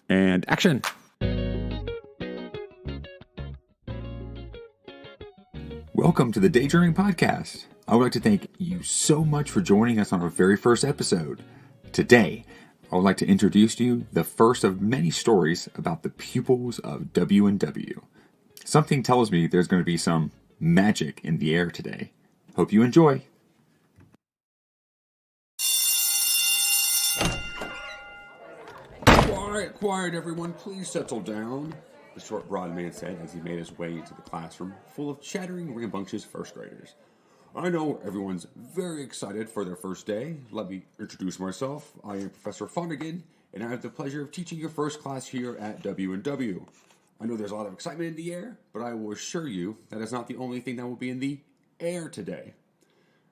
And action! Welcome to the Daydreaming Podcast. I would like to thank you so much for joining us on our very first episode. Today, I would like to introduce to you the first of many stories about the pupils of W&W. Something tells me there's going to be some magic in the air today. Hope you enjoy. Quiet, everyone. Please settle down, the short, broad man said as he made his way into the classroom full of chattering, rambunctious first graders. I know everyone's very excited for their first day. Let me introduce myself. I am Professor Fonnegan, and I have the pleasure of teaching your first class here at W&W. I know there's a lot of excitement in the air, but I will assure you that is not the only thing that will be in the air today.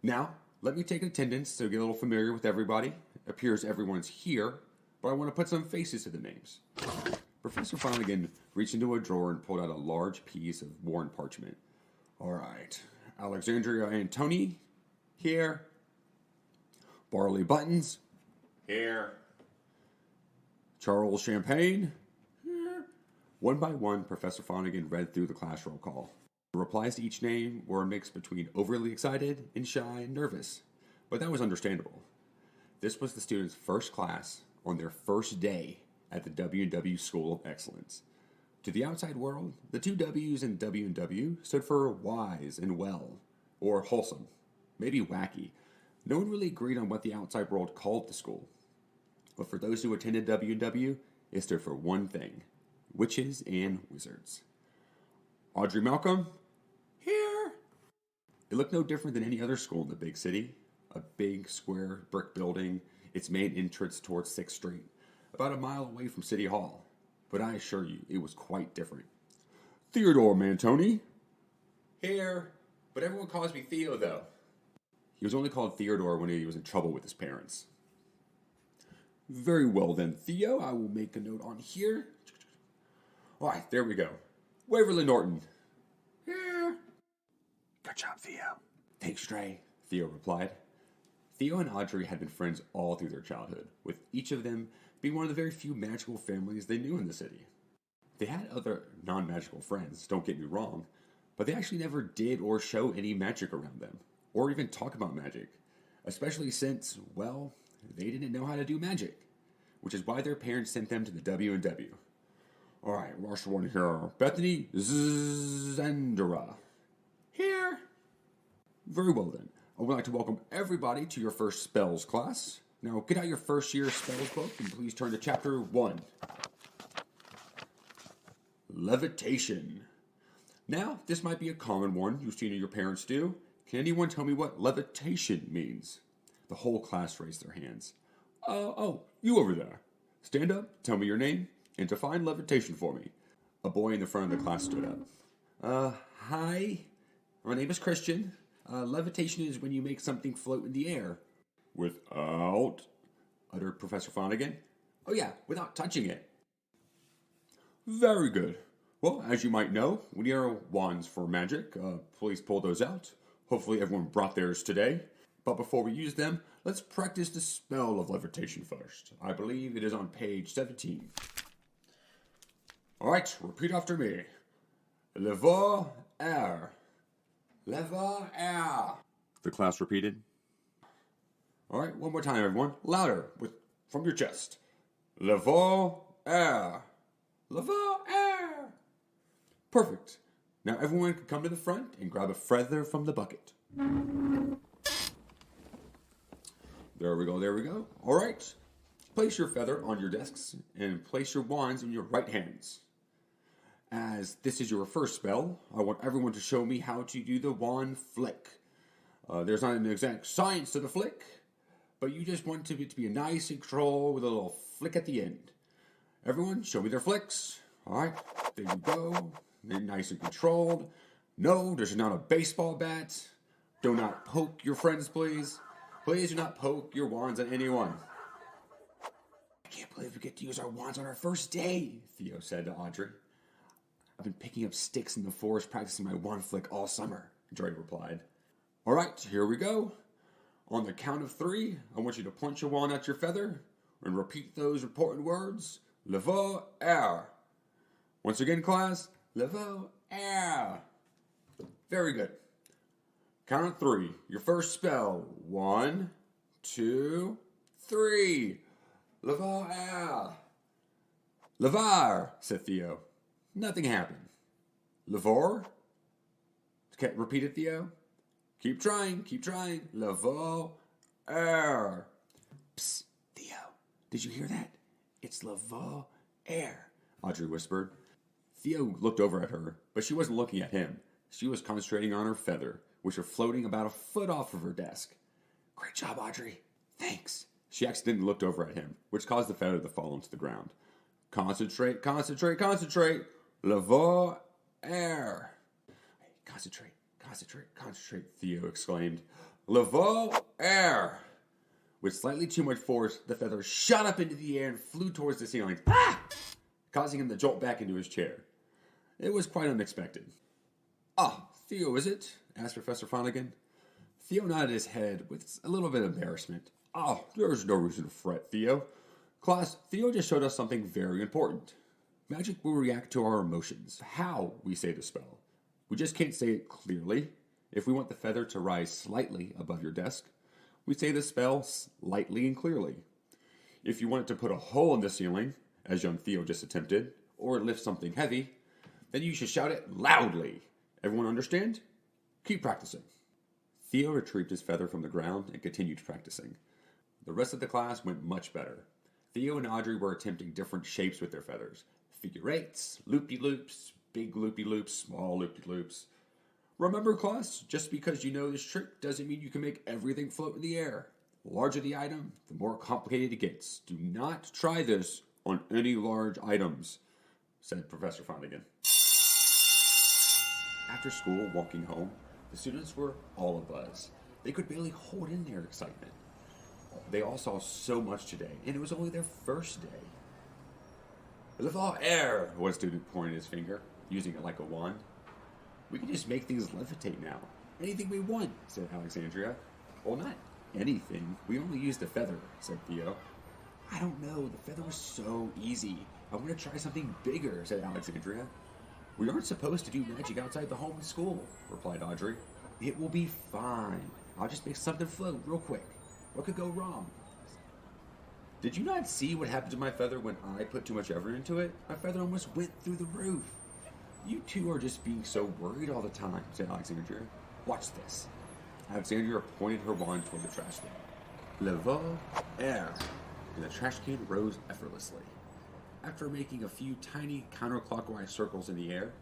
Now, let me take attendance to get a little familiar with everybody. It appears everyone's here, but I want to put some faces to the names. Professor Fonnegan reached into a drawer and pulled out a large piece of worn parchment. All right. Alexandria Antoni, here. Barley Buttons, here. Charles Champagne, here. One by one, Professor Fonnegan read through the class roll call. The replies to each name were a mix between overly excited and shy and nervous, but that was understandable. This was the students' first class on their first day at the W&W School of Excellence. To the outside world, the two W's in W&W stood for wise and well, or wholesome, maybe wacky. No one really agreed on what the outside world called the school. But for those who attended W&W, it stood for one thing: witches and wizards. Audrey Malcolm, here. It looked no different than any other school in the big city. A big, square brick building, its main entrance towards 6th Street, about a mile away from City Hall. But I assure you, it was quite different. Theodore Mantoni, here. But everyone calls me Theo, though. He was only called Theodore when he was in trouble with his parents. Very well then, Theo. I will make a note on here. All right, there we go. Waverly Norton, here. Good job, Theo. Thanks, Trey, Theo replied. Theo and Audrey had been friends all through their childhood, with each of them being one of the very few magical families they knew in the city. They had other non-magical friends, don't get me wrong, but they actually never did or show any magic around them, or even talk about magic, especially since, well, they didn't know how to do magic, which is why their parents sent them to the W&W. All right, rush one here. Bethany Zandera, here. Very well then. I would like to welcome everybody to your first spells class. Now, get out your first year spells book and please turn to chapter 1. Levitation. Now, this might be a common one you've seen your parents do. Can anyone tell me what levitation means? The whole class raised their hands. You over there. Stand up, tell me your name, and define levitation for me. A boy in the front of the class stood up. Hi. My name is Christian. Levitation is when you make something float in the air. Without, uttered Professor Fonnegan. Oh yeah, without touching it. Very good. Well, as you might know, we need our wands for magic. Please pull those out. Hopefully everyone brought theirs today. But before we use them, let's practice the spell of levitation first. I believe it is on page 17. All right, repeat after me. Levo Aer. Levo Aer. The class repeated. All right, one more time, everyone. Louder, from your chest. Levo Aer. Levo Aer. Perfect. Now everyone can come to the front and grab a feather from the bucket. There we go. All right. Place your feather on your desks and place your wands in your right hands. As this is your first spell, I want everyone to show me how to do the wand flick. There's not an exact science to the flick, but you just want it to be a nice and control with a little flick at the end. Everyone, show me their flicks. All right, there you go. They're nice and controlled. No, there's not a baseball bat. Do not poke your friends, please. Please do not poke your wands at anyone. I can't believe we get to use our wands on our first day, Theo said to Audrey. I've been picking up sticks in the forest practicing my wand flick all summer, Dre replied. All right, here we go. On the count of 3, I want you to point your wand at your feather and repeat those important words. Levo Aer. Once again, class, Levo Aer. Very good. Count of 3. Your first spell. 1, 2, 3. Levo Aer. Levar, said Theo. Nothing happened. Levor? Repeated Theo. Keep trying. Levo Aer. Psst, Theo, did you hear that? It's Levo Aer, Audrey whispered. Theo looked over at her, but she wasn't looking at him. She was concentrating on her feather, which were floating about a foot off of her desk. Great job, Audrey. Thanks. She accidentally looked over at him, which caused the feather to fall onto the ground. Concentrate. Levo Aer. Concentrate, Theo exclaimed. Levo Aer. With slightly too much force, the feather shot up into the air and flew towards the ceiling, causing him to jolt back into his chair. It was quite unexpected. "Ah, Theo, is it?" asked Professor Flanagan. Theo nodded his head with a little bit of embarrassment. "Oh, there's no reason to fret, Theo. Class, Theo just showed us something very important. Magic will react to our emotions, how we say the spell. We just can't say it clearly. If we want the feather to rise slightly above your desk, we say the spell slightly and clearly. If you want it to put a hole in the ceiling, as young Theo just attempted, or lift something heavy, then you should shout it loudly. Everyone understand? Keep practicing." Theo retrieved his feather from the ground and continued practicing. The rest of the class went much better. Theo and Audrey were attempting different shapes with their feathers. Figure eights, loopy-loops, big loopy-loops, small loopy-loops. Remember, class, just because you know this trick doesn't mean you can make everything float in the air. The larger the item, the more complicated it gets. Do not try this on any large items, said Professor Flanagan. After school, walking home, the students were all abuzz. They could barely hold in their excitement. They all saw so much today, and it was only their first day. Levo Aer, one student pointed his finger, using it like a wand. "We can just make things levitate now. Anything we want," said Alexandria. "Well, not anything. We only used the feather," said Theo. "I don't know. The feather was so easy. I want to try something bigger," said Alexandria. "We aren't supposed to do magic outside the home and school," replied Audrey. "It will be fine. I'll just make something float real quick. What could go wrong?" "Did you not see what happened to my feather when I put too much effort into it? My feather almost went through the roof." "You two are just being so worried all the time," said Alexandria. "Watch this." Alexandria pointed her wand toward the trash can. Levo Aer, and the trash can rose effortlessly. After making a few tiny counterclockwise circles in the air,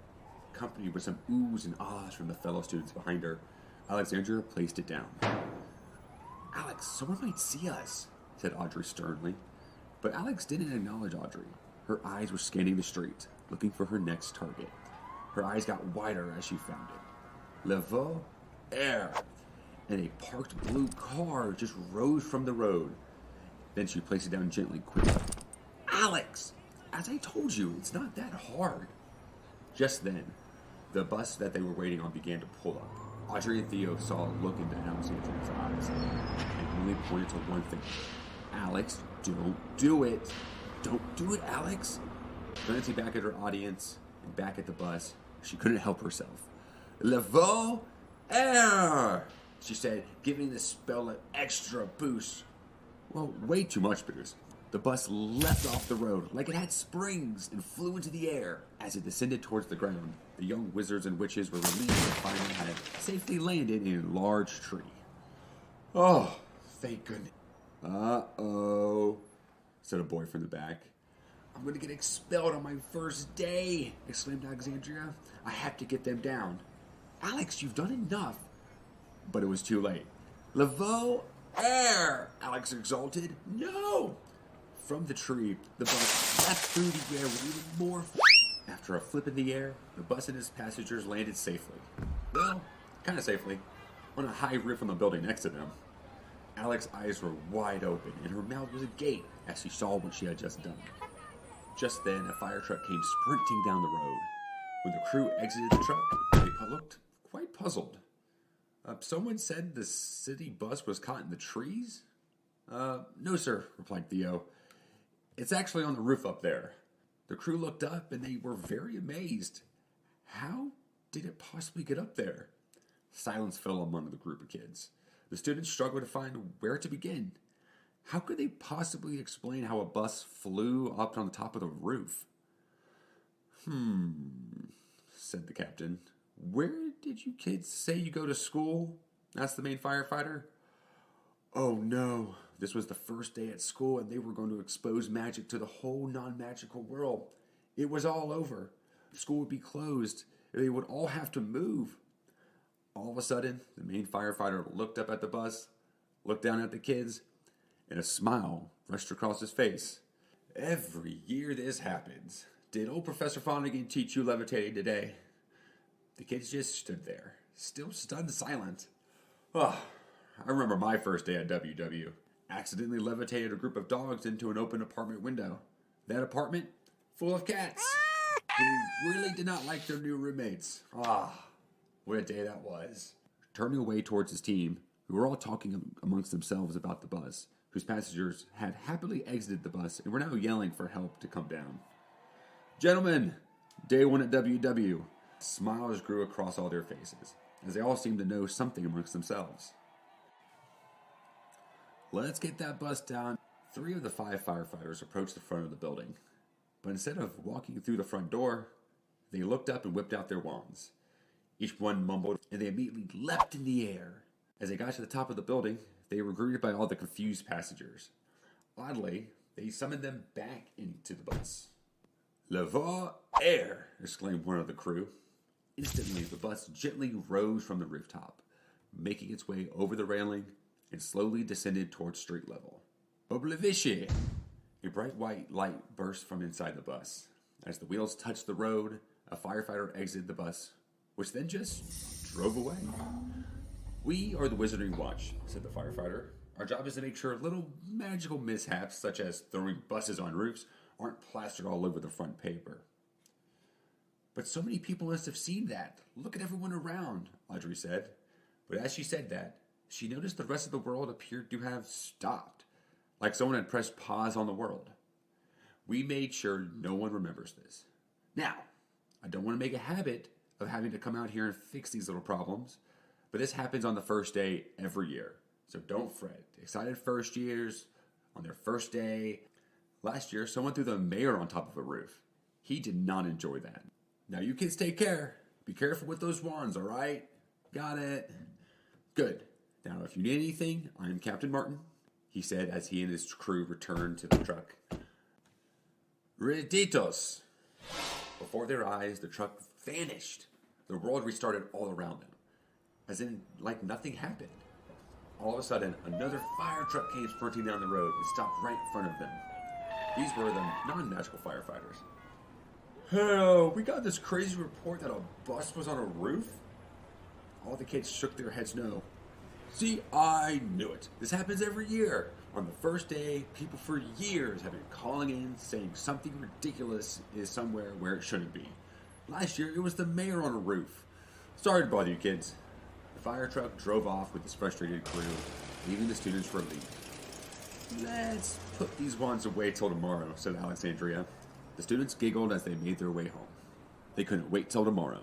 accompanied with some oohs and ahs from the fellow students behind her, Alexandria placed it down. "Alex, someone might see us," said Audrey sternly. But Alex didn't acknowledge Audrey. Her eyes were scanning the street, looking for her next target. Her eyes got wider as she found it. Levo Aer, and a parked blue car just rose from the road. Then she placed it down gently, quickly. "Alex, as I told you, it's not that hard." Just then, the bus that they were waiting on began to pull up. Audrey and Theo saw a look into Alexandria's eyes and only pointed to one thing. "Alex, don't do it. Don't do it, Alex." Glancing back at her audience and back at the bus, she couldn't help herself. "Levo Aer," she said, giving the spell an extra boost. Well, way too much boost. The bus leapt off the road like it had springs and flew into the air. As it descended towards the ground, the young wizards and witches were relieved to find they had safely landed in a large tree. "Oh, thank goodness." "Uh-oh," said a boy from the back. "I'm going to get expelled on my first day," exclaimed Alexandria. "I have to get them down." "Alex, you've done enough." But it was too late. "Levo Aer," Alex exulted. "No!" From the tree, the bus leapt through the air with even more After a flip in the air, the bus and its passengers landed safely. Well, kind of safely, on a high roof on the building next to them. Alex's eyes were wide open, and her mouth was agape as she saw what she had just done. Just then, a fire truck came sprinting down the road. When the crew exited the truck, they looked quite puzzled. "Someone said the city bus was caught in the trees?" "No, sir," replied Theo. "It's actually on the roof up there." The crew looked up and they were very amazed. How did it possibly get up there? Silence fell among the group of kids. The students struggled to find where to begin. How could they possibly explain how a bus flew up on the top of the roof? Said the captain. Where did you kids say you go to school? Asked the main firefighter. Oh no, this was the first day at school and they were going to expose magic to the whole non-magical world. It was all over. School would be closed. They would all have to move. All of a sudden, the main firefighter looked up at the bus, looked down at the kids, and a smile rushed across his face. Every year this happens. Did old Professor Fonnegan teach you levitating today? The kids just stood there, still stunned silent. I remember my first day at W&W. Accidentally levitated a group of dogs into an open apartment window. That apartment, full of cats, who really did not like their new roommates. What a day that was. Turning away towards his team, who were all talking amongst themselves about the bus, whose passengers had happily exited the bus and were now yelling for help to come down. Gentlemen, day one at W&W. Smiles grew across all their faces, as they all seemed to know something amongst themselves. Let's get that bus down. 3 of the 5 firefighters approached the front of the building. But instead of walking through the front door, they looked up and whipped out their wands. Each one mumbled, and they immediately leapt in the air. As they got to the top of the building, they were greeted by all the confused passengers. Oddly, they summoned them back into the bus. Levo Aer! Exclaimed one of the crew. Instantly, the bus gently rose from the rooftop, making its way over the railing and slowly descended towards street level. Obliviche! A bright white light burst from inside the bus. As the wheels touched the road, a firefighter exited the bus, which then just drove away. We are the Wizarding Watch, said the firefighter. Our job is to make sure little magical mishaps, such as throwing buses on roofs, aren't plastered all over the front paper. But so many people must have seen that. Look at everyone around, Audrey said. But as she said that, she noticed the rest of the world appeared to have stopped, like someone had pressed pause on the world. We made sure no one remembers this. Now, I don't want to make a habit of having to come out here and fix these little problems, but this happens on the first day every year. So don't fret. Excited first years on their first day. Last year, someone threw the mayor on top of a roof. He did not enjoy that. Now you kids take care. Be careful with those wands, all right? Got it. Good. Now if you need anything, I'm Captain Martin, he said as he and his crew returned to the truck. Reditos. Before their eyes, the truck vanished. The world restarted all around them, as in like nothing happened. All of a sudden, another fire truck came sprinting down the road and stopped right in front of them. These were the non-magical firefighters. Hey, we got this crazy report that a bus was on a roof? All the kids shook their heads no. See, I knew it. This happens every year. On the first day, people for years have been calling in saying something ridiculous is somewhere where it shouldn't be. Last year, it was the mayor on a roof. Sorry to bother you kids. The fire truck drove off with its frustrated crew, leaving the students relieved. Let's put these wands away till tomorrow, said Alexandria. The students giggled as they made their way home. They couldn't wait till tomorrow.